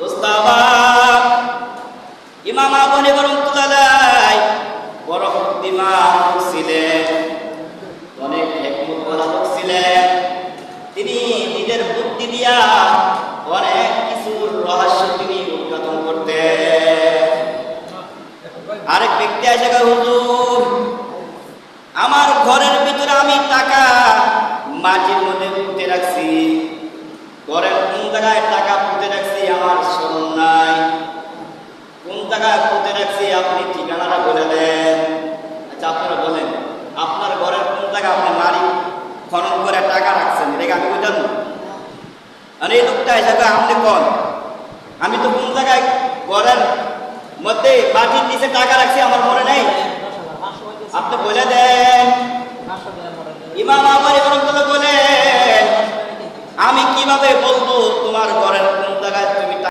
দোস্তাবাব ইমাম আবু হানিফা রাহমাতুল্লাহ বড় বুদ্ধিমান ছিলেন, অনেক হিকমতওয়ালা লোক ছিলেন। তিনি নিজের বুদ্ধি দিয়া অনেক কিছুর রহস্য তিনি উদ্ঘাটন করতেন। আরেক ব্যক্তি এসে কয়, হুজুর আমার ঘরের ভিতরে আমি টাকা মাটির মধ্যে পুঁতে রাখছি, ঘরের কোন জায়গায় টাকা পুঁতে রাখছি আমার স্মরণ নাই, কোন জায়গায় পুঁতে রাখছি আপনি ঠিকানাটা বলে দেন। আচ্ছা আপনারা বলেন, আপনার ঘরের কোন জায়গায় আপনি মাটি খনন করে টাকা রাখছেন, এটাকে আমি বুঝলাম না। আর এই লোকটা হিসাবে আপনি কন, আমি তো কোন জায়গায় ঘরের মধ্যে মাটির নিচে টাকা রাখছি আমার মনে নেই, আপনি বলে দেন। ইমাম আবু হানিফা রাহমাতুল্লাহ বলেন, আমি কিভাবে বলবো তোমার ঘরে